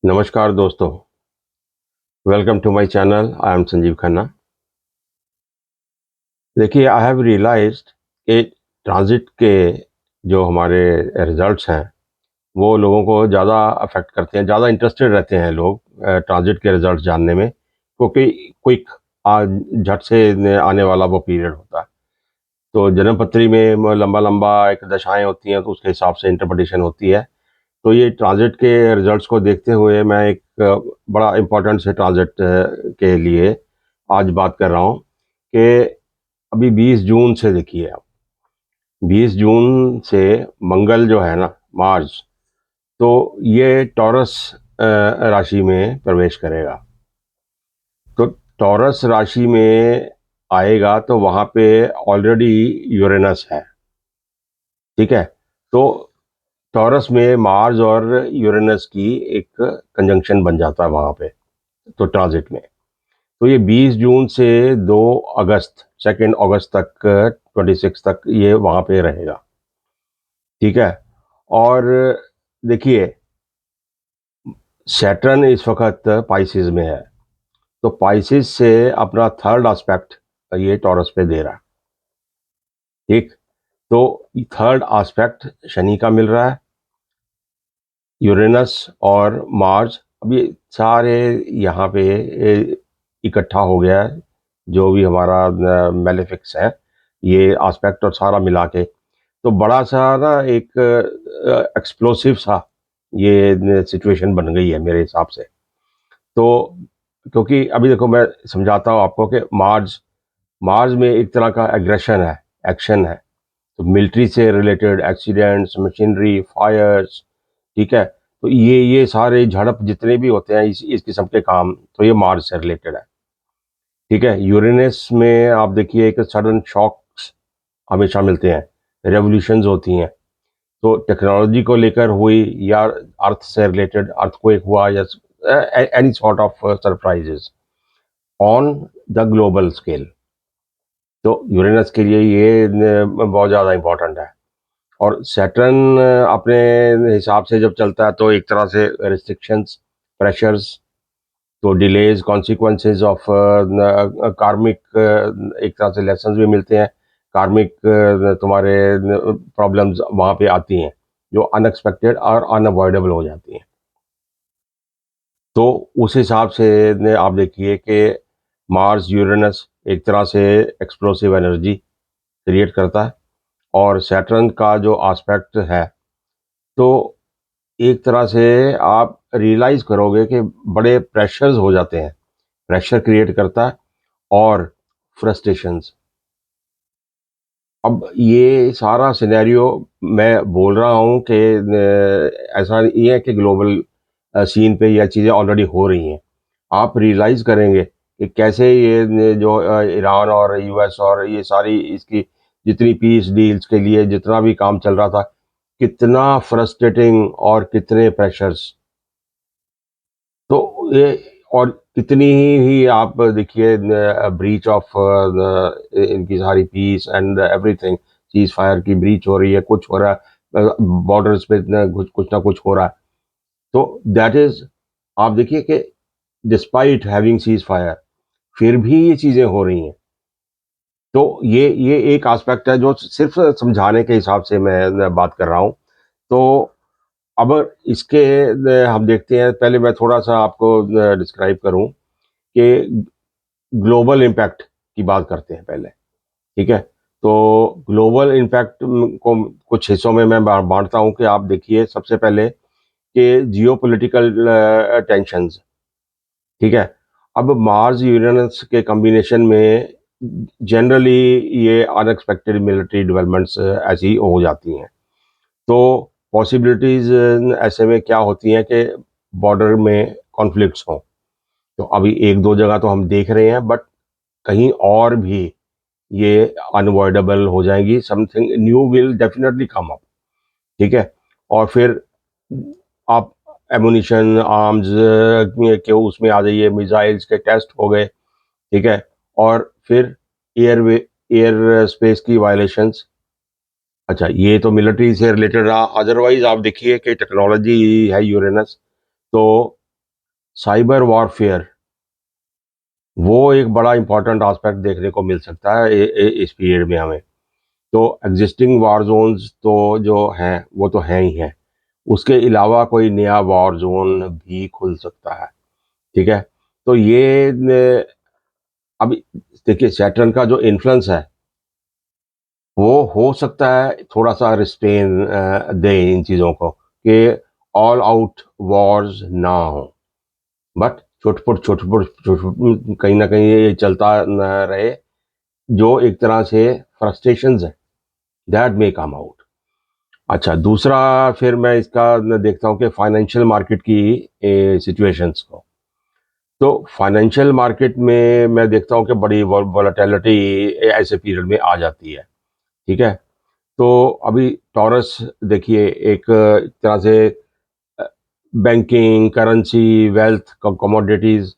नमस्कार दोस्तों, welcome to my channel. I am Sanjeev Khanna. देखिए, आई हैव रियलाइज्ड कि ट्रांजिट के जो हमारे रिजल्ट्स हैं वो लोगों को ज़्यादा अफेक्ट करते हैं, ज़्यादा इंटरेस्टेड रहते हैं लोग ट्रांजिट के रिजल्ट्स जानने में, क्योंकि क्विक झट से आने वाला वो पीरियड होता है। तो जन्मपत्री में लंबा लंबा एक दशाएं होती हैं, तो उसके हिसाब से इंटरप्रिटेशन होती है। तो ये ट्रांजिट के रिजल्ट्स को देखते हुए मैं एक बड़ा इम्पोर्टेंट से ट्रांजिट के लिए आज बात कर रहा हूँ कि अभी 20 जून से देखिए आप, 20 जून से मंगल जो है ना, मार्स, तो ये टॉरस राशि में प्रवेश करेगा। तो टॉरस राशि में आएगा तो वहाँ पे ऑलरेडी यूरेनस है। ठीक है। तो टॉरस में मार्स और यूरेनस की एक कंजंक्शन बन जाता है वहाँ पे, तो ट्रांजिट में। तो ये 20 जून से 2 अगस्त, 2 अगस्त तक, 26 तक ये वहाँ पे रहेगा। ठीक है। और देखिए, सैटर्न इस वक्त पाइसिस में है, तो पाइसिस से अपना थर्ड एस्पेक्ट ये टॉरस पे दे रहा है। ठीक। तो थर्ड एस्पेक्ट शनि का मिल रहा है, यूरेनस और मार्स। अब ये सारे यहाँ पे इकट्ठा हो गया है, जो भी हमारा मेलेफिक्स है, ये एस्पेक्ट और सारा मिला के तो बड़ा सा ना एक एक्सप्लोसिव सा ये सिचुएशन बन गई है मेरे हिसाब से। तो क्योंकि अभी देखो, मैं समझाता हूँ आपको कि मार्स मार्स में एक तरह का एग्रेशन है, एक्शन है। तो मिलिट्री से रिलेटेड एक्सीडेंट्स, मशीनरी, फायर्स। ठीक है। तो ये सारे झड़प जितने भी होते हैं इस किस्म के काम, तो ये मार्स से रिलेटेड है। ठीक है। यूरेनस में आप देखिए कि सडन शॉक्स हमेशा मिलते हैं, रेवोल्यूशंस होती हैं। तो टेक्नोलॉजी को लेकर हुई, या अर्थ से रिलेटेड अर्थक्वेक हुआ, या any sort of surprises on the global scale. तो यूरेनस के लिए ये बहुत ज़्यादा इम्पोर्टेंट है। और सैटर्न अपने हिसाब से जब चलता है तो एक तरह से रिस्ट्रिक्शंस, प्रेशर्स, तो डिलेज, कॉन्सिक्वेंसेज ऑफ कार्मिक, एक तरह से लेसन्स भी मिलते हैं। कार्मिक तुम्हारे प्रॉब्लम्स वहाँ पे आती हैं, जो अनएक्सपेक्टेड और अनअवॉइडेबल हो जाती हैं। तो उस हिसाब से आप देखिए कि मार्स यूरेनस एक तरह से एक्सप्लोसिव एनर्जी क्रिएट करता है, और सैटर्न का जो एस्पेक्ट है, तो एक तरह से आप रियलाइज करोगे कि बड़े प्रेशर्स हो जाते हैं, प्रेशर क्रिएट करता है और फ्रस्ट्रेशंस। अब ये सारा सिनेरियो मैं बोल रहा हूँ कि ऐसा नहीं है कि ग्लोबल सीन पे यह चीज़ें ऑलरेडी हो रही हैं। आप रियलाइज़ करेंगे कि कैसे ये जो ईरान और यूएस और ये सारी इसकी जितनी पीस डील्स के लिए जितना भी काम चल रहा था, कितना फ्रस्ट्रेटिंग और कितने प्रेशर्स। तो ये, और कितनी ही आप देखिए ब्रीच ऑफ इनकी सारी पीस एंड एवरीथिंग, चीज फायर की ब्रीच हो रही है, कुछ हो रहा है, बॉर्डर्स पे कुछ ना कुछ हो रहा है। तो दैट इज, आप देखिए कि डिस्पाइट हैविंग सीज फायर, फिर भी ये चीजें हो रही हैं। तो ये एक एस्पेक्ट है जो सिर्फ समझाने के हिसाब से मैं बात कर रहा हूँ। तो अब इसके हम देखते हैं, पहले मैं थोड़ा सा आपको डिस्क्राइब करूं कि ग्लोबल इम्पैक्ट की बात करते हैं पहले। ठीक है। तो ग्लोबल इम्पैक्ट को कुछ हिस्सों में मैं बांटता हूं कि आप देखिए, सबसे पहले कि जियोपॉलिटिकल टेंशंस। ठीक है। अब मार्स यूरेनस के कॉम्बिनेशन में जनरली ये अनएक्सपेक्टेड मिलिट्री डेवलपमेंट्स ऐसी हो जाती हैं। तो पॉसिबिलिटीज ऐसे में क्या होती हैं कि बॉर्डर में कॉन्फ्लिक्ट्स हों। तो अभी एक दो जगह तो हम देख रहे हैं, बट कहीं और भी ये अनअवॉइडेबल हो जाएंगी। Something new will definitely come up. ठीक है। और फिर आप एमुनिशन, आर्म्स के उसमें आ जाइए, मिसाइल्स के टेस्ट हो गए। ठीक है। और फिर एयर एयर स्पेस की वायलेशंस। अच्छा, ये तो मिलिट्री से रिलेटेड रहा। अदरवाइज आप देखिए कि टेक्नोलॉजी है यूरेनस, तो साइबर वॉरफेयर वो एक बड़ा इंपॉर्टेंट एस्पेक्ट देखने को मिल सकता है इस पीरियड में हमें। तो एग्जिस्टिंग वॉर जोन्स तो जो हैं वो तो हैं ही हैं, उसके अलावा कोई नया वॉर जोन भी खुल सकता है। ठीक है, तो ये अभी देखिए सैटर्न का जो इन्फ्लुएंस है वो हो सकता है थोड़ा सा रिस्ट्रेन दे इन चीज़ों को कि ऑल आउट वॉर्स ना हो, बट छोट कहीं ना कहीं ये चलता न रहे, जो एक तरह से फ्रस्ट्रेशंस है दैट मे कम आउट। अच्छा, दूसरा फिर मैं इसका देखता हूँ कि फाइनेंशियल मार्केट की सिचुएशंस को। तो फाइनेंशियल मार्केट में मैं देखता हूँ कि बड़ी वॉलेटिलिटी ऐसे पीरियड में आ जाती है। ठीक है, तो अभी टॉरस देखिए एक तरह से बैंकिंग, करेंसी, वेल्थ, कमोडिटीज,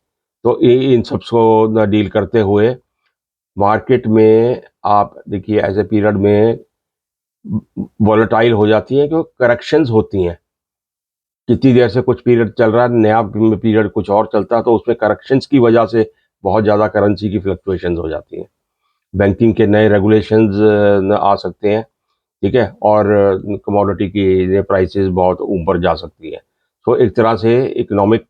तो इन सब को डील करते हुए मार्केट में आप देखिए ऐसे पीरियड में वॉलेटाइल हो जाती हैं क्योंकि करेक्शंस होती हैं। कितनी देर से कुछ पीरियड चल रहा है, नया पीरियड कुछ और चलता है, तो उसमें करेक्शंस की वजह से बहुत ज़्यादा करेंसी की फ्लक्चुएशंस हो जाती हैं। बैंकिंग के नए रेगुलेशंस आ सकते हैं। ठीक है, और कमोडिटी की प्राइसेस बहुत ऊपर जा सकती है। तो एक तरह से इकोनॉमिक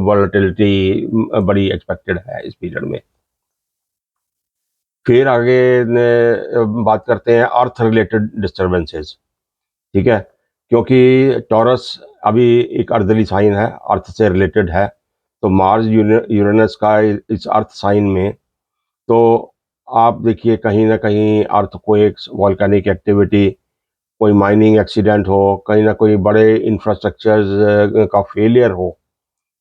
वॉलेटिलिटी बड़ी एक्सपेक्टेड है इस पीरियड में। फिर आगे बात करते हैं अर्थ रिलेटेड डिस्टर्बेंसेस। ठीक है, क्योंकि टॉरस अभी एक अर्दली साइन है, अर्थ से रिलेटेड है, तो मार्स यूरेनस का इस अर्थ साइन में, तो आप देखिए कहीं ना कहीं अर्थ को एक वॉल्केनिक एक्टिविटी, कोई माइनिंग एक्सीडेंट हो, कहीं ना कोई बड़े इंफ्रास्ट्रक्चर्स का फेलियर हो।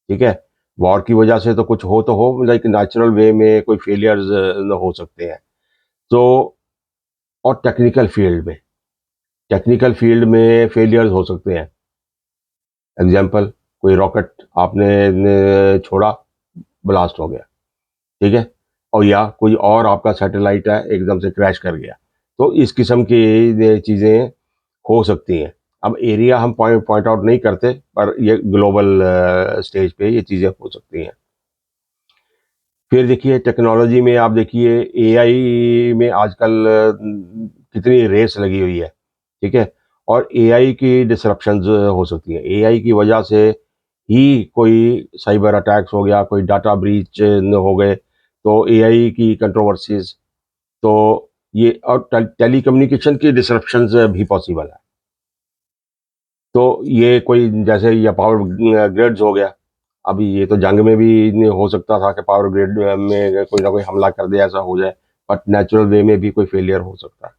ठीक है, वॉर की वजह से तो कुछ हो तो हो, लाइक नेचुरल वे में कोई फेलियर्स हो सकते हैं। तो और टेक्निकल फील्ड में फेलियर्स हो सकते हैं। एग्जाम्पल, कोई रॉकेट आपने छोड़ा, ब्लास्ट हो गया। ठीक है, और या कोई और आपका सैटेलाइट है एकदम से क्रैश कर गया। तो इस किस्म की ये चीज़ें हो सकती हैं। अब एरिया हम पॉइंट पॉइंट आउट नहीं करते, पर ये ग्लोबल स्टेज पे ये चीज़ें हो सकती हैं। फिर देखिए टेक्नोलॉजी में आप देखिए एआई में आजकल कितनी रेस लगी हुई है। ठीक है, और एआई की डिसरप्शंस हो सकती है। एआई की वजह से ही कोई साइबर अटैक्स हो गया, कोई डाटा ब्रीच हो गए, तो एआई की कंट्रोवर्सीज, तो ये और टेलीकम्युनिकेशन की डिसरप्शंस भी पॉसिबल है। तो ये कोई जैसे ये पावर ग्रिड्स हो गया, अभी ये तो जंग में भी हो सकता था कि पावर ग्रिड में कोई ना कोई हमला कर दे, ऐसा हो जाए, बट नेचुरल वे में भी कोई फेलियर हो सकता है।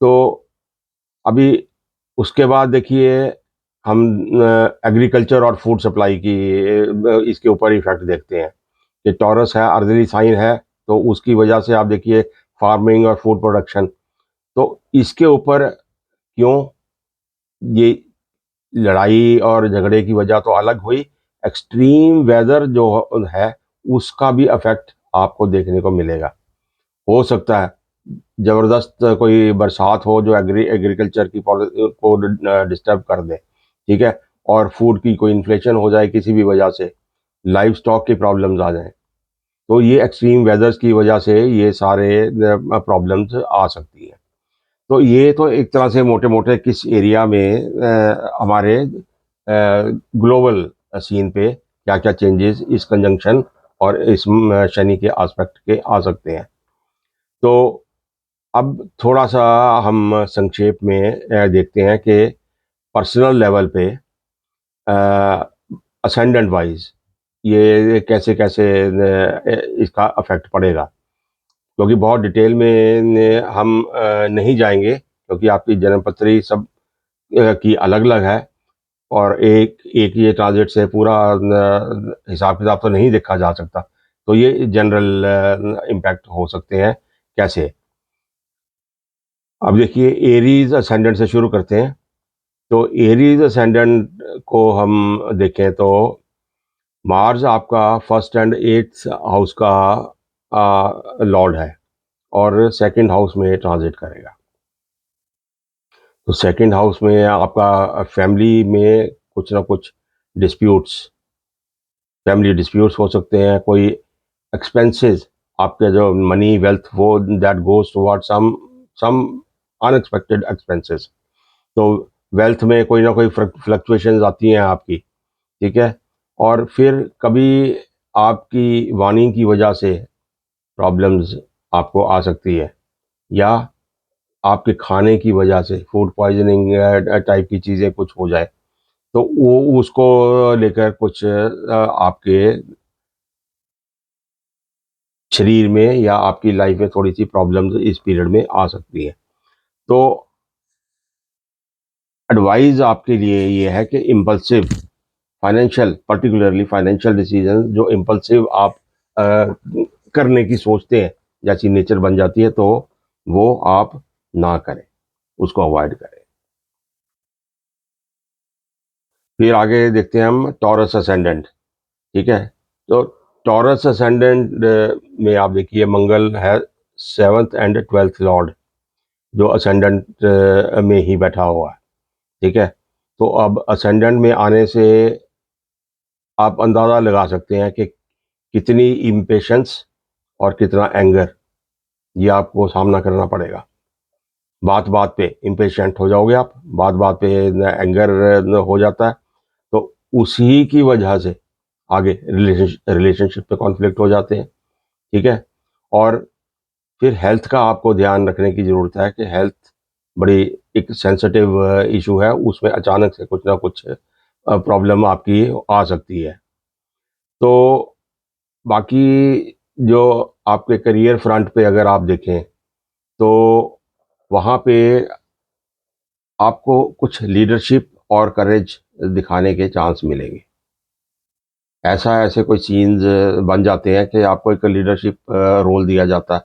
तो अभी उसके बाद देखिए हम एग्रीकल्चर और फूड सप्लाई की इसके ऊपर इफेक्ट देखते हैं कि टॉरस है, अर्दली साइन है, तो उसकी वजह से आप देखिए फार्मिंग और फूड प्रोडक्शन, तो इसके ऊपर क्यों ये लड़ाई और झगड़े की वजह तो अलग हुई, एक्सट्रीम वेदर जो है उसका भी इफेक्ट आपको देखने को मिलेगा। हो सकता है जबरदस्त कोई बरसात हो जो एग्रीकल्चर की को डिस्टर्ब कर दे। ठीक है, और फूड की कोई इन्फ्लेशन हो जाए किसी भी वजह से, लाइव स्टॉक की प्रॉब्लम्स आ जाएं, तो ये एक्सट्रीम वेदर्स की वजह से ये सारे प्रॉब्लम्स आ सकती हैं। तो ये तो एक तरह से मोटे मोटे किस एरिया में हमारे ग्लोबल सीन पे क्या क्या चेंजेस इस कंजंक्शन और इस शनि के एस्पेक्ट के आ सकते हैं। तो अब थोड़ा सा हम संक्षेप में देखते हैं कि पर्सनल लेवल पे असेंडेंट वाइज ये कैसे कैसे इसका अफेक्ट पड़ेगा, क्योंकि बहुत डिटेल में हम नहीं जाएंगे, क्योंकि आपकी जन्मपत्री सब की अलग अलग है, और एक एक ये ट्रांजिट से पूरा हिसाब किताब तो नहीं देखा जा सकता। तो ये जनरल इम्पैक्ट हो सकते हैं कैसे। अब देखिए एरीज असेंडेंट से शुरू करते हैं। तो एरीज असेंडेंट को हम देखें तो मार्स आपका फर्स्ट एंड एट्थ हाउस का लॉर्ड है, और सेकंड हाउस में ट्रांजिट करेगा। तो सेकंड हाउस में आपका फैमिली में कुछ ना कुछ डिस्प्यूट्स, फैमिली डिस्प्यूट्स हो सकते हैं, कोई एक्सपेंसेस, आपके जो मनी वेल्थ वो that goes toward some unexpected expenses. तो वेल्थ में कोई ना कोई फ्लक्चुएशंस आती हैं आपकी, ठीक है। और फिर कभी आपकी वाणी की वजह से प्रॉब्लम्स आपको आ सकती है, या आपके खाने की वजह से फूड पॉइजनिंग टाइप की चीज़ें कुछ हो जाए, तो वो उसको लेकर कुछ आपके शरीर में या आपकी लाइफ में थोड़ी सी प्रॉब्लम्स इस पीरियड में आ सकती है। तो एडवाइस आपके लिए ये है कि impulsive financial, particularly financial decision जो इम्पल्सिव आप अ, करने की सोचते हैं, जैसी नेचर बन जाती है, तो वो आप ना करें, उसको अवॉइड करें। फिर आगे देखते हैं हम टॉरस असेंडेंट, ठीक है। तो टॉरस असेंडेंट में आप देखिए मंगल है 7th एंड 12th लॉर्ड, जो असेंडेंट में ही बैठा हुआ है, ठीक है। तो अब असेंडेंट में आने से आप अंदाज़ा लगा सकते हैं कि कितनी इम्पेशंस और कितना एंगर ये आपको सामना करना पड़ेगा। बात बात पे इम्पेशेंट हो जाओगे आप, बात बात पे एंगर हो जाता है, तो उसी की वजह से आगे रिलेशनशिप पे कॉन्फ्लिक्ट हो जाते हैं, ठीक है। और फिर हेल्थ का आपको ध्यान रखने की ज़रूरत है कि हेल्थ बड़ी एक सेंसिटिव इशू है, उसमें अचानक से कुछ ना कुछ प्रॉब्लम आपकी आ सकती है। तो बाकी जो आपके करियर फ्रंट पे अगर आप देखें, तो वहाँ पे आपको कुछ लीडरशिप और करेज दिखाने के चांस मिलेंगे। ऐसा ऐसे कोई सीन्स बन जाते हैं कि आपको एक लीडरशिप रोल दिया जाता है,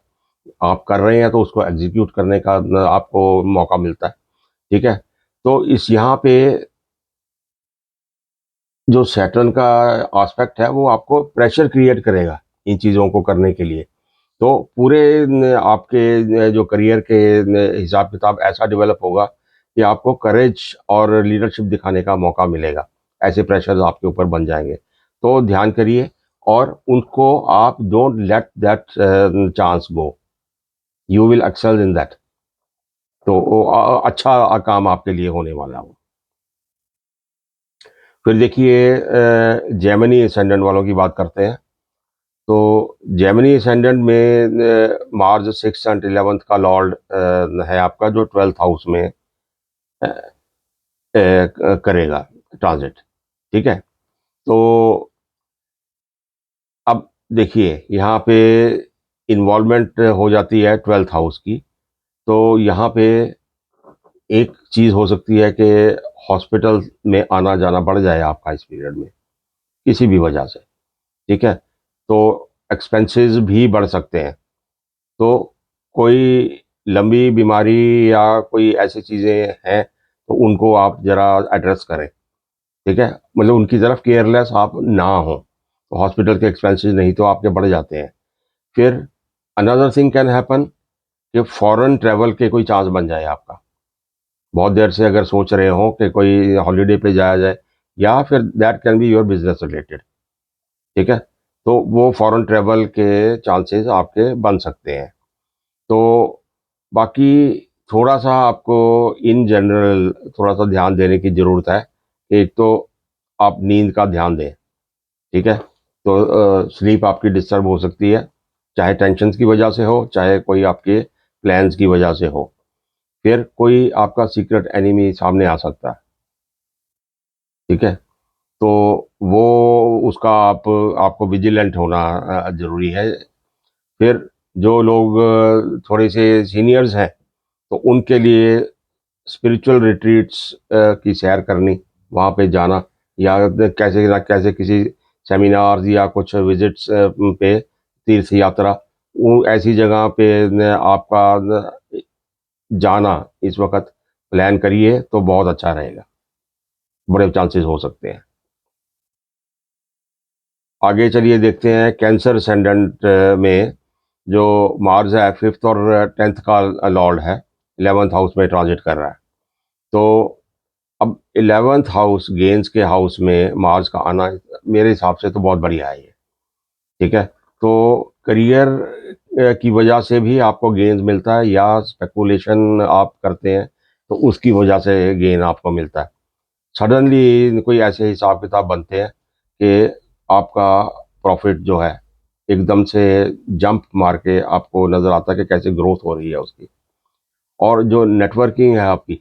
आप कर रहे हैं तो उसको एग्जीक्यूट करने का आपको मौका मिलता है, ठीक है। तो इस यहाँ पे जो सैटर्न का एस्पेक्ट है वो आपको प्रेशर क्रिएट करेगा इन चीज़ों को करने के लिए। तो पूरे आपके जो करियर के हिसाब किताब ऐसा डेवलप होगा कि आपको करेज और लीडरशिप दिखाने का मौका मिलेगा, ऐसे प्रेशर्स आपके ऊपर बन जाएंगे। तो ध्यान करिए, और उनको आप don't let that chance go, you will excel in that. तो वो अच्छा काम आपके लिए होने वाला हो। फिर देखिए जेमिनी असेंडेंट वालों की बात करते हैं। तो जेमिनी असेंडेंट में मार्च 6th एंड 11th का लॉर्ड है आपका, जो 12th हाउस में करेगा ट्रांजिट, ठीक है। तो अब देखिए यहाँ पे इन्वॉल्वमेंट हो जाती है 12th हाउस की। तो यहाँ पे एक चीज़ हो सकती है कि हॉस्पिटल में आना जाना बढ़ जाए आपका इस पीरियड में, किसी भी वजह से, ठीक है। तो एक्सपेंसेस भी बढ़ सकते हैं। तो कोई लंबी बीमारी या कोई ऐसी चीज़ें हैं, तो उनको आप ज़रा एड्रेस करें, ठीक है। मतलब उनकी तरफ केयरलेस आप ना हो, तो हॉस्पिटल के एक्सपेंसेस नहीं तो आपके बढ़ जाते हैं। फिर अनदर थिंग कैन हैपन कि फॉरेन ट्रैवल के कोई चांस बन जाए आपका, बहुत देर से अगर सोच रहे हो कि कोई हॉलीडे पे जाया जाए, या फिर that can be your business related, ठीक है। तो वो फॉरेन ट्रैवल के चांसेस आपके बन सकते हैं। तो बाकी थोड़ा सा आपको इन जनरल थोड़ा सा ध्यान देने की ज़रूरत है। एक तो आप नींद का ध्यान दें, ठीक है। तो स्लीप आपकी डिस्टर्ब हो सकती है, चाहे टेंशन की वजह से हो, चाहे कोई आपके प्लान्स की वजह से हो। फिर कोई आपका सीक्रेट एनिमी सामने आ सकता है, ठीक है। तो वो उसका आपको विजिलेंट होना ज़रूरी है। फिर जो लोग थोड़े से सीनियर्स हैं, तो उनके लिए स्पिरिचुअल रिट्रीट्स की सैर करनी, वहाँ पे जाना, या कैसे ना कैसे किसी सेमिनार्स या कुछ विजिट्स पे, तीर्थ यात्रा, वो ऐसी जगह पे आपका जाना इस वक्त प्लान करिए तो बहुत अच्छा रहेगा, बड़े चांसेस हो सकते हैं। आगे चलिए देखते हैं कैंसर असेंडेंट में जो मार्स है 5th और 10th का लॉर्ड है, 11th हाउस में ट्रांजिट कर रहा है। तो अब 11th हाउस गेंस के हाउस में मार्स का आना मेरे हिसाब से तो बहुत बढ़िया है ये। ठीक है, तो करियर की वजह से भी आपको गेन मिलता है, या स्पेकुलेशन आप करते हैं तो उसकी वजह से गेन आपको मिलता है। सडनली कोई ऐसे हिसाब किताब बनते हैं कि आपका प्रॉफिट जो है एकदम से जंप मार के आपको नजर आता है कि कैसे ग्रोथ हो रही है उसकी। और जो नेटवर्किंग है आपकी,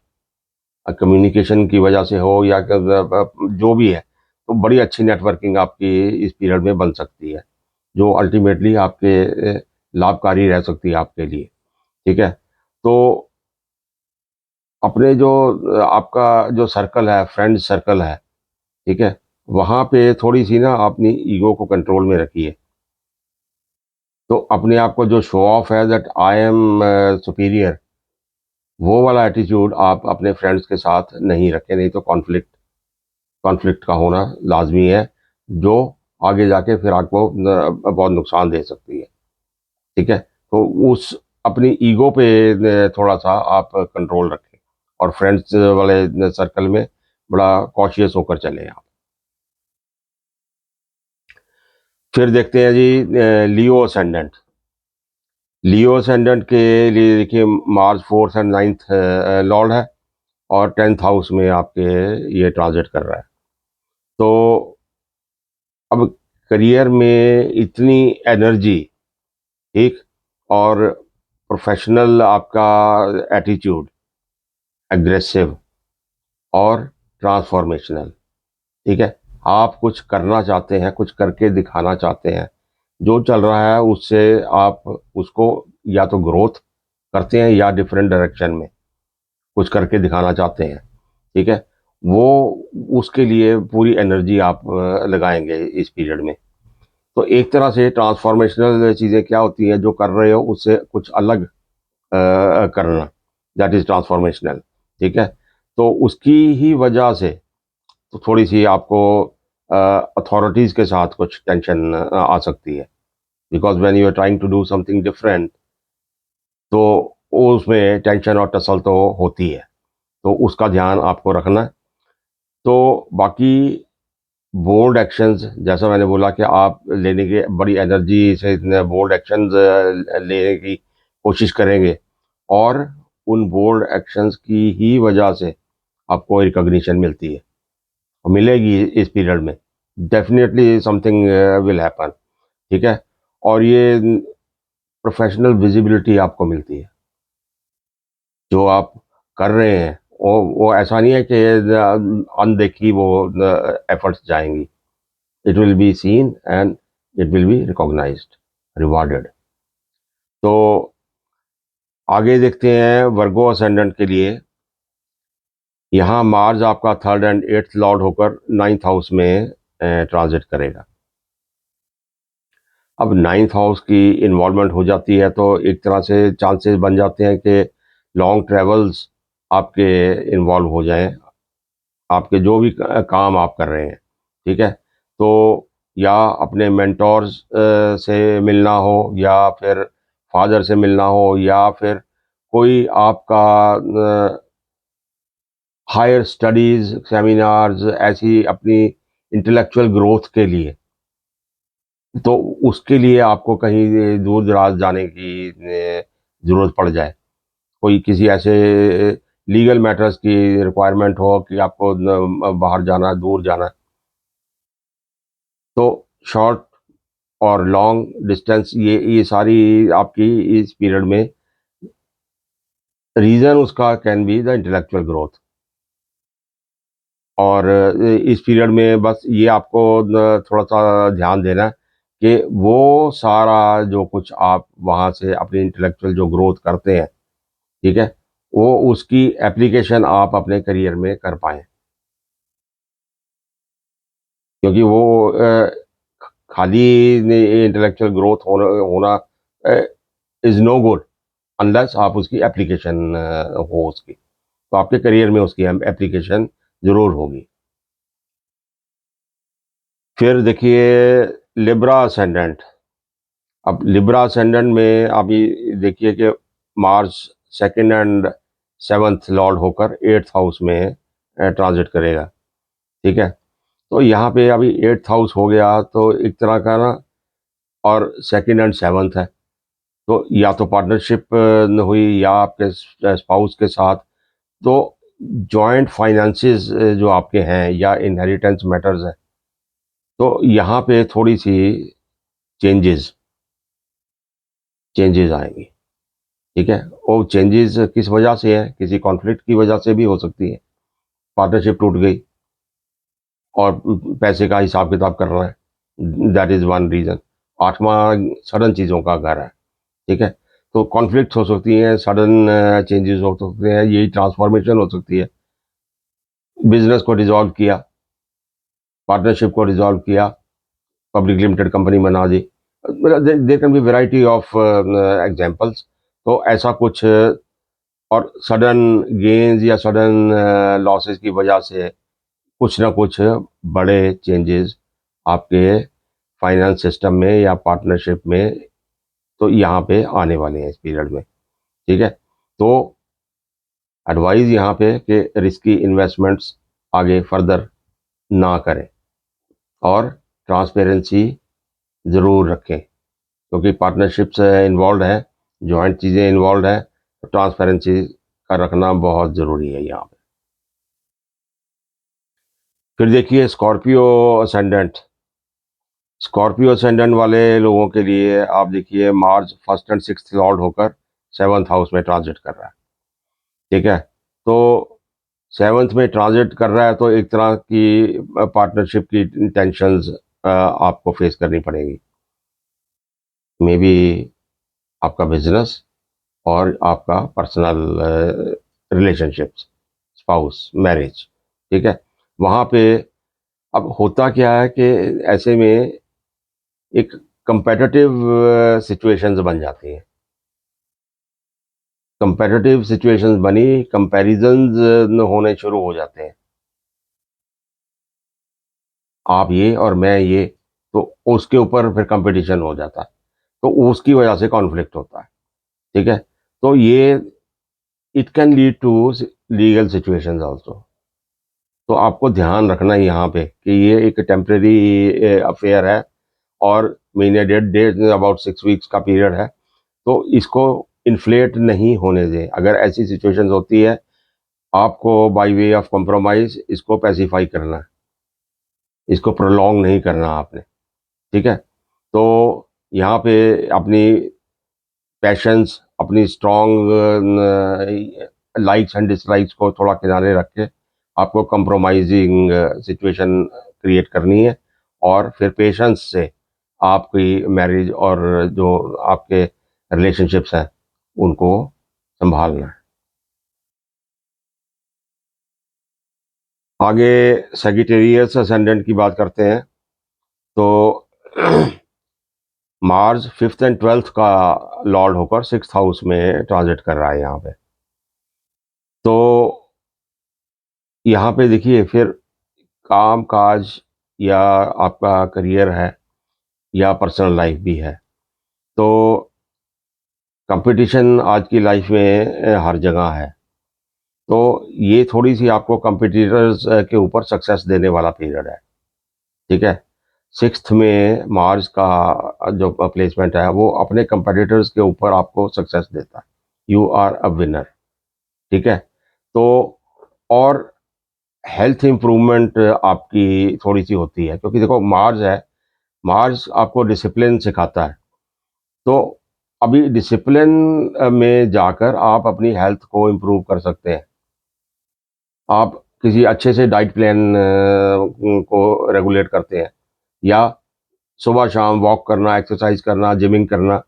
कम्युनिकेशन की वजह से हो या जो भी है, तो बड़ी अच्छी नेटवर्किंग आपकी इस पीरियड में बन सकती है, जो अल्टीमेटली आपके लाभकारी रह सकती है आपके लिए। ठीक है, तो अपने जो आपका जो सर्कल है, फ्रेंड सर्कल है, ठीक है, वहाँ पे थोड़ी सी ना अपनी ईगो को कंट्रोल में रखिए। तो अपने आप को जो शो ऑफ है दैट आई एम सुपीरियर, वो वाला एटीट्यूड आप अपने फ्रेंड्स के साथ नहीं रखें, नहीं तो कॉन्फ्लिक्ट कॉन्फ्लिक्ट का होना लाजमी है, जो आगे जाके फिर आपको बहुत नुकसान दे सकती है। ठीक है, तो उस अपनी ईगो पे थोड़ा सा आप कंट्रोल रखें, और फ्रेंड्स वाले सर्कल में बड़ा कॉशियस होकर चलें आप। फिर देखते हैं जी लियो असेंडेंट। लियो असेंडेंट के लिए देखिए, मार्च 4th एंड 9th लॉर्ड है, और 10th हाउस में आपके ये ट्रांजिट कर रहा है। तो अब करियर में इतनी एनर्जी, ठीक, और प्रोफेशनल आपका एटीट्यूड, एग्रेसिव और ट्रांसफॉर्मेशनल। ठीक है, आप कुछ करना चाहते हैं, कुछ करके दिखाना चाहते हैं, जो चल रहा है उससे आप उसको या तो ग्रोथ करते हैं या डिफरेंट डायरेक्शन में कुछ करके दिखाना चाहते हैं। ठीक है, वो उसके लिए पूरी एनर्जी आप लगाएंगे इस पीरियड में। तो एक तरह से ट्रांसफॉर्मेशनल चीज़ें क्या होती हैं, जो कर रहे हो उससे कुछ अलग करना, दैट इज ट्रांसफॉर्मेशनल। ठीक है, तो उसकी ही वजह से तो थोड़ी सी आपको अथॉरिटीज़ के साथ कुछ टेंशन आ सकती है, because when you are trying to do something different, तो उसमें टेंशन और टसल तो होती है, तो उसका ध्यान आपको रखना है। तो बाकी बोल्ड एक्शंस, जैसा मैंने बोला कि आप लेने के बड़ी एनर्जी से बोल्ड एक्शंस लेने की कोशिश करेंगे, और उन बोल्ड एक्शंस की ही वजह से आपको रिकॉग्निशन मिलती है, मिलेगी इस पीरियड में। Definitely something will happen. ठीक है, और ये प्रोफेशनल विजिबिलिटी आपको मिलती है, जो आप कर रहे हैं वो ऐसा नहीं है कि अनदेखी वो एफर्ट्स जाएंगी। It will be seen and it will be recognised, rewarded. तो आगे देखते हैं वर्गो असेंडेंट के लिए। यहाँ मार्स आपका 3rd एंड 8th लॉर्ड होकर 9th हाउस में ट्रांजिट करेगा। अब 9th हाउस की इन्वॉल्वमेंट हो जाती है, तो एक तरह से चांसेस बन जाते हैं कि लॉन्ग ट्रेवल्स आपके इन्वॉल्व हो जाएं, आपके जो भी काम आप कर रहे हैं। ठीक है, तो या अपने मेंटोर्स से मिलना हो, या फिर फादर से मिलना हो, या फिर कोई आपका हायर स्टडीज सेमिनार्स ऐसी अपनी इंटेलेक्चुअल ग्रोथ के लिए, तो उसके लिए आपको कहीं दूर दराज जाने की ज़रूरत पड़ जाए, कोई किसी ऐसे लीगल मैटर्स की रिक्वायरमेंट हो कि आपको बाहर जाना है, दूर जाना है, तो शॉर्ट और लॉन्ग डिस्टेंस, ये सारी आपकी इस पीरियड में रीज़न उसका can be the intellectual growth. और इस पीरियड में बस ये आपको थोड़ा सा ध्यान देना है कि वो सारा जो कुछ आप वहाँ से अपनी इंटेलेक्चुअल जो ग्रोथ करते हैं, ठीक है, वो उसकी एप्लीकेशन आप अपने करियर में कर पाएँ। क्योंकि वो खाली इंटेलेक्चुअल ग्रोथ होना होना इज़ नो गुड अनलेस आप उसकी एप्लीकेशन हो उसकी, तो आपके करियर में उसकी एप्लीकेशन ज़रूर होगी। फिर देखिए लिब्रा असेंडेंट। अब लिब्रा असेंडेंट में अभी देखिए कि Mars 2nd and 7th Lord होकर 8th हाउस में ट्रांजिट करेगा। ठीक है, तो यहाँ पे अभी 8th हाउस हो गया, तो एक तरह का ना, और सेकंड एंड सेवंथ है, तो या तो पार्टनरशिप हुई या आपके स्पाउस के साथ, तो जॉइंट फाइनेंसेस जो आपके हैं या इनहेरिटेंस मैटर्स है, तो यहाँ पे थोड़ी सी चेंजेस चेंजेस आएंगी। ठीक है, वो चेंजेस किस वजह से है? किसी कॉन्फ्लिक्ट की वजह से भी हो सकती है, पार्टनरशिप टूट गई और पैसे का हिसाब किताब कर रहा है, दैट इज वन रीजन। आठवां सडन चीज़ों का घर है। ठीक है, तो कॉन्फ्लिक्ट हो सकती हैं, सडन चेंजेस हो सकते हैं, यही ट्रांसफॉर्मेशन हो सकती है। बिजनेस को डिसॉल्व किया, पार्टनरशिप को डिसॉल्व किया, पब्लिक लिमिटेड कंपनी बना दी, there can be variety of examples. तो ऐसा कुछ और सडन गेन्स या सडन लॉसेस की वजह से कुछ ना कुछ बड़े चेंजेस आपके फाइनेंस सिस्टम में या पार्टनरशिप में तो यहाँ पे आने वाले हैं इस पीरियड में। ठीक है, तो एडवाइस यहाँ पे कि रिस्की इन्वेस्टमेंट्स आगे फर्दर ना करें और ट्रांसपेरेंसी ज़रूर रखें, क्योंकि पार्टनरशिप्स इन्वॉल्व है, जॉइंट चीज़ें इन्वॉल्व है, तो ट्रांसपेरेंसी का रखना बहुत ज़रूरी है यहाँ पे। फिर देखिए स्कॉर्पियो असेंडेंट। स्कॉर्पियो असेंडेंट वाले लोगों के लिए आप देखिए मार्च 1st एंड 6th लॉर्ड होकर 7th हाउस में ट्रांजिट कर रहा है। ठीक है, तो 7th में ट्रांजिट कर रहा है, तो एक तरह की पार्टनरशिप की टेंशंस आपको फेस करनी पड़ेगी। मे बी आपका बिजनेस और आपका पर्सनल रिलेशनशिप्स, स्पाउस, मैरिज। ठीक है, वहाँ पे अब होता क्या है कि ऐसे में एक कंपेटिटिव सिचुएशंस बन जाती हैं। कंपेटिटिव सिचुएशंस बनी, कंपैरिजंस होने शुरू हो जाते हैं, आप ये और मैं ये, तो उसके ऊपर फिर कंपटीशन हो जाता है, तो उसकी वजह से कॉन्फ्लिक्ट होता है। ठीक है, तो ये it can lead to legal situations also. तो आपको ध्यान रखना है यहाँ पे कि ये एक टेम्परेरी अफेयर है और महीने डेढ़ डेढ़ अबाउट 6 वीक्स का पीरियड है, तो इसको इन्फ्लेट नहीं होने दें। अगर ऐसी सिचुएशंस होती है, आपको बाय वे ऑफ कॉम्प्रोमाइज इसको पैसिफाई करना है, इसको प्रोलॉन्ग नहीं करना आपने। ठीक है, तो यहाँ पे अपनी पैशंस, अपनी स्ट्रॉन्ग लाइक्स एंड डिसलाइक्स को थोड़ा किनारे रख के आपको कंप्रोमाइजिंग सिचुएशन क्रिएट करनी है, और फिर पेशेंस से आपकी मैरिज और जो आपके रिलेशनशिप्स हैं उनको संभालना है। आगे सेजिटेरियस असेंडेंट की बात करते हैं, तो मार्स 5th एंड 12th का लॉर्ड होकर 6th हाउस में ट्रांजिट कर रहा है यहाँ पे। तो यहाँ पे देखिए फिर काम काज या आपका करियर है या पर्सनल लाइफ भी है, तो कंपटीशन आज की लाइफ में हर जगह है। तो ये थोड़ी सी आपको कंपटीटर्स के ऊपर सक्सेस देने वाला पीरियड है। ठीक है, 6th में मार्स का जो प्लेसमेंट है वो अपने कंपटीटर्स के ऊपर आपको सक्सेस देता है, यू आर अ विनर। ठीक है, तो और हेल्थ इम्प्रूवमेंट आपकी थोड़ी सी होती है, क्योंकि देखो मार्स है, मार्स आपको डिसिप्लिन सिखाता है, तो अभी डिसिप्लिन में जाकर आप अपनी हेल्थ को इम्प्रूव कर सकते हैं। आप किसी अच्छे से डाइट प्लान को रेगुलेट करते हैं, या सुबह शाम वॉक करना, एक्सरसाइज करना, जिमिंग करना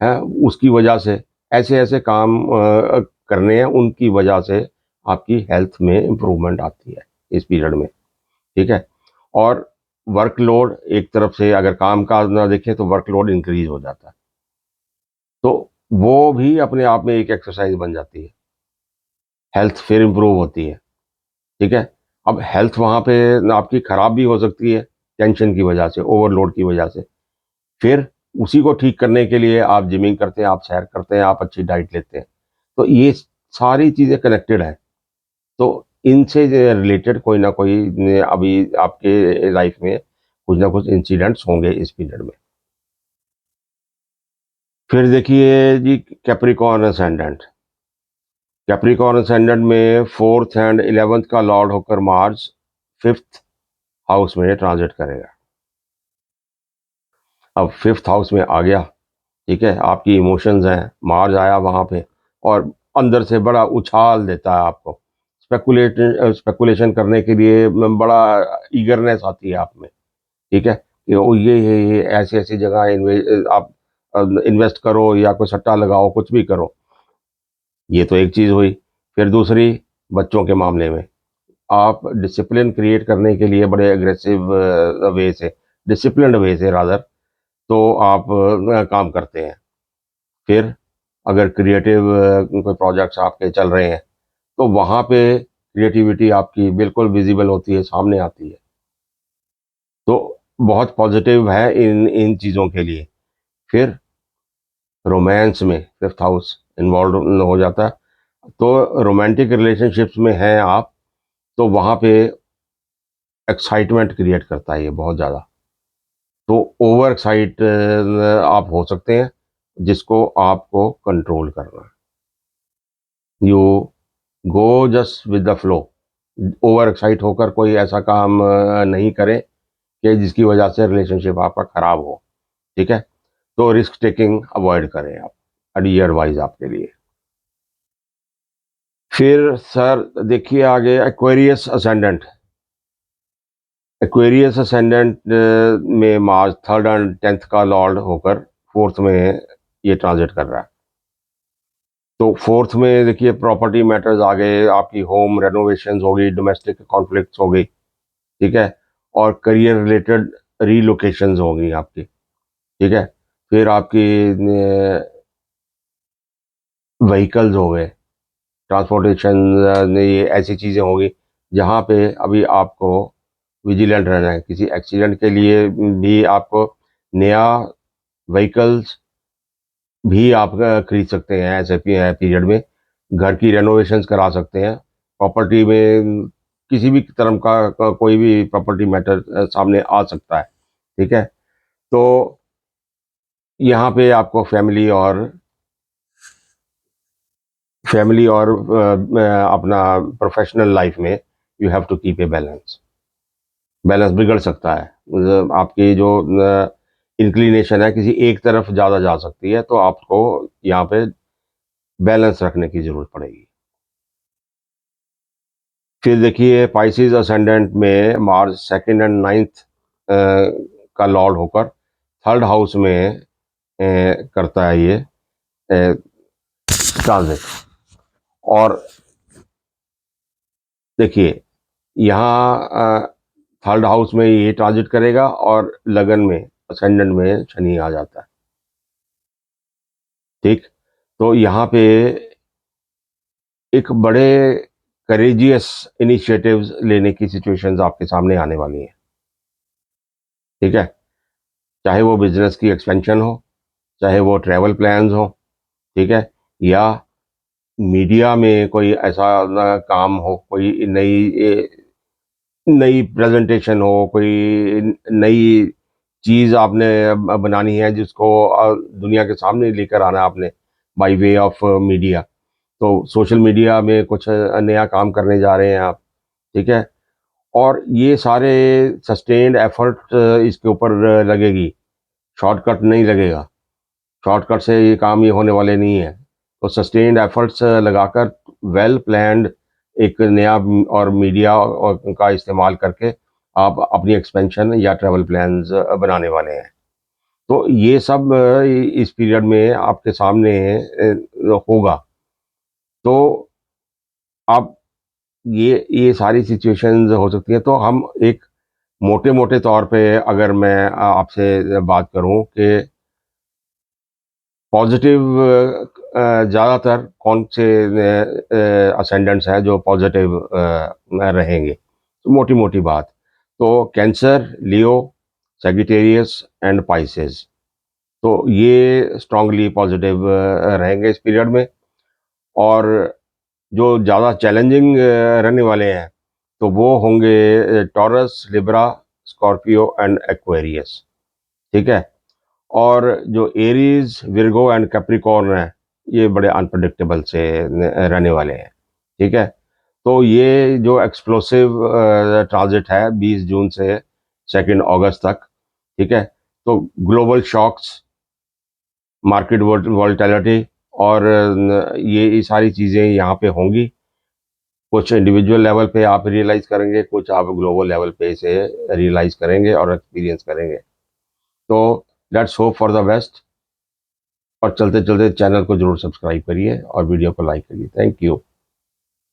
है, उसकी वजह से ऐसे ऐसे काम करने हैं, उनकी वजह से आपकी हेल्थ में इम्प्रूवमेंट आती है इस पीरियड में। ठीक है, और वर्कलोड एक तरफ से अगर काम काज ना देखें तो वर्कलोड इंक्रीज हो जाता है, तो वो भी अपने आप में एक एक्सरसाइज बन जाती है, हेल्थ फिर इम्प्रूव होती है। ठीक है, अब हेल्थ वहाँ पे आपकी ख़राब भी हो सकती है टेंशन की वजह से, ओवरलोड की वजह से, फिर उसी को ठीक करने के लिए आप जिमिंग करते हैं, आप सैर करते हैं, आप अच्छी डाइट लेते हैं, तो ये सारी चीज़ें कनेक्टेड हैं। तो इनसे रिलेटेड कोई ना कोई अभी आपके लाइफ में कुछ ना कुछ इंसिडेंट्स होंगे इस पीरियड में। फिर देखिए जी, कैप्रिकॉर्न असेंडेंट। कैप्रिकॉर्न असेंडेंट में 4th एंड 11th का लॉर्ड होकर मार्स 5th हाउस में ट्रांजिट करेगा। अब 5th हाउस में आ गया, ठीक है, आपकी इमोशंस हैं, मार्स आया वहां पे और अंदर से बड़ा उछाल देता है आपको, स्पेकुलेशन करने के लिए बड़ा ईगरनेस आती है आप में, ठीक है, कि ओ ये ऐसी ऐसी जगह आप इन्वेस्ट करो या कोई सट्टा लगाओ, कुछ भी करो। ये तो एक चीज़ हुई। फिर दूसरी, बच्चों के मामले में आप डिसिप्लिन क्रिएट करने के लिए बड़े एग्रेसिव वे से, डिसिप्लिन्ड वे से रादर, तो आप काम करते हैं। फिर अगर क्रिएटिव कोई प्रोजेक्ट्स आपके चल रहे हैं तो वहाँ पे क्रिएटिविटी आपकी बिल्कुल विजिबल होती है, सामने आती है। तो बहुत पॉजिटिव है इन इन चीज़ों के लिए। फिर रोमांस में 5th हाउस इन्वॉल्व हो जाता है, तो रोमांटिक रिलेशनशिप्स में हैं आप, तो वहाँ पे एक्साइटमेंट क्रिएट करता है ये बहुत ज़्यादा। तो ओवर एक्साइट आप हो सकते हैं, जिसको आपको कंट्रोल करना है। You go just with the flow. Over excite होकर कोई ऐसा काम नहीं करें कि जिसकी वजह से रिलेशनशिप आपका खराब हो, ठीक है। तो रिस्क टेकिंग अवॉइड करें आप, अडी एडवाइस आपके लिए। फिर सर देखिए आगे, एक्वेरियस असेंडेंट। एक्वेरियस असेंडेंट में मार्स 3rd एंड 10th का लॉर्ड होकर 4th में ये ट्रांजिट कर रहा है। तो 4th में देखिए प्रॉपर्टी मैटर्स आ गए, आपकी होम रेनोवेशंस हो गई, डोमेस्टिक कॉन्फ्लिक्ट्स हो गई, ठीक है, और करियर रिलेटेड रीलोकेशंस हो गई आपकी, ठीक है। फिर आपकी व्हीकल्स हो गए, ट्रांसपोर्टेशन, ये ऐसी चीज़ें होंगी जहाँ पे अभी आपको विजिलेंट रहना है। किसी एक्सीडेंट के लिए भी आपको नया व्हीकल्स भी आप खरीद सकते हैं ऐसे पीरियड में। घर की रेनोवेशंस करा सकते हैं, प्रॉपर्टी में किसी भी तरह का कोई भी प्रॉपर्टी मैटर सामने आ सकता है, ठीक है। तो यहाँ पे आपको फैमिली और अपना प्रोफेशनल लाइफ में you have to keep a balance. Balance बिगड़ सकता है, आपकी जो इंक्लिनेशन है किसी एक तरफ ज़्यादा जा सकती है, तो आपको यहाँ पे बैलेंस रखने की ज़रूरत पड़ेगी। फिर देखिए पाइसेस असेंडेंट में मार्स 2nd एंड 9th का लॉर्ड होकर 3rd हाउस में करता है ये ट्रांजिट। और देखिए यहाँ 3rd हाउस में ये ट्रांजिट करेगा और लगन में असेंडेंट में शनि आ जाता है, ठीक। तो यहाँ पे एक बड़े करेजियस इनिशिएटिव्स लेने की सिचुएशंस आपके सामने आने वाली हैं, ठीक है। चाहे वो बिजनेस की एक्सपेंशन हो, चाहे वो ट्रैवल प्लान्स हो, ठीक है, या मीडिया में कोई ऐसा काम हो, कोई नई प्रेजेंटेशन हो, कोई नई चीज़ आपने बनानी है जिसको दुनिया के सामने लेकर आना है आपने बाय वे ऑफ मीडिया। तो सोशल मीडिया में कुछ नया काम करने जा रहे हैं आप, ठीक है। और ये सारे सस्टेन्ड एफर्ट इसके ऊपर लगेगी, शॉर्टकट नहीं लगेगा। शॉर्टकट से ये होने वाले नहीं है। तो सस्टेन्ड एफर्ट्स लगाकर वेल प्लान्ड एक नया और मीडिया और का इस्तेमाल करके आप अपनी एक्सपेंशन या ट्रैवल प्लान्स बनाने वाले हैं। तो ये सब इस पीरियड में आपके सामने होगा। तो आप ये सारी सिचुएशंस हो सकती हैं। तो हम एक मोटे-मोटे तौर पे अगर मैं आपसे बात करूँ कि पॉज़िटिव ज़्यादातर कौन से असेंडेंट्स हैं जो पॉज़िटिव रहेंगे? तो मोटी-मोटी बात, तो cancer, Leo, Sagittarius and Pisces. तो ये स्ट्रांगली पॉज़िटिव रहेंगे इस पीरियड में। और जो ज़्यादा चैलेंजिंग रहने वाले हैं तो वो होंगे taurus, Libra, Scorpio and Aquarius. ठीक है। और जो एरीज, विर्गो एंड कैप्रिकॉर्न है, ये बड़े अनप्रडिक्टेबल से रहने वाले हैं। ठीक है। तो ये जो एक्सप्लोसिव ट्रांजिट है 20 जून से 2 अगस्त तक। ठीक है। तो ग्लोबल शॉक्स, मार्केट वोलेटिलिटी और ये सारी चीज़ें यहाँ पे होंगी। कुछ इंडिविजुअल लेवल पे आप रियलाइज करेंगे, कुछ आप ग्लोबल लेवल पे इसे रियलाइज करेंगे और एक्सपीरियंस करेंगे। तो let's hope for the best. और चलते चलते चैनल को जरूर सब्सक्राइब करिए और वीडियो को लाइक करिए। Thank you.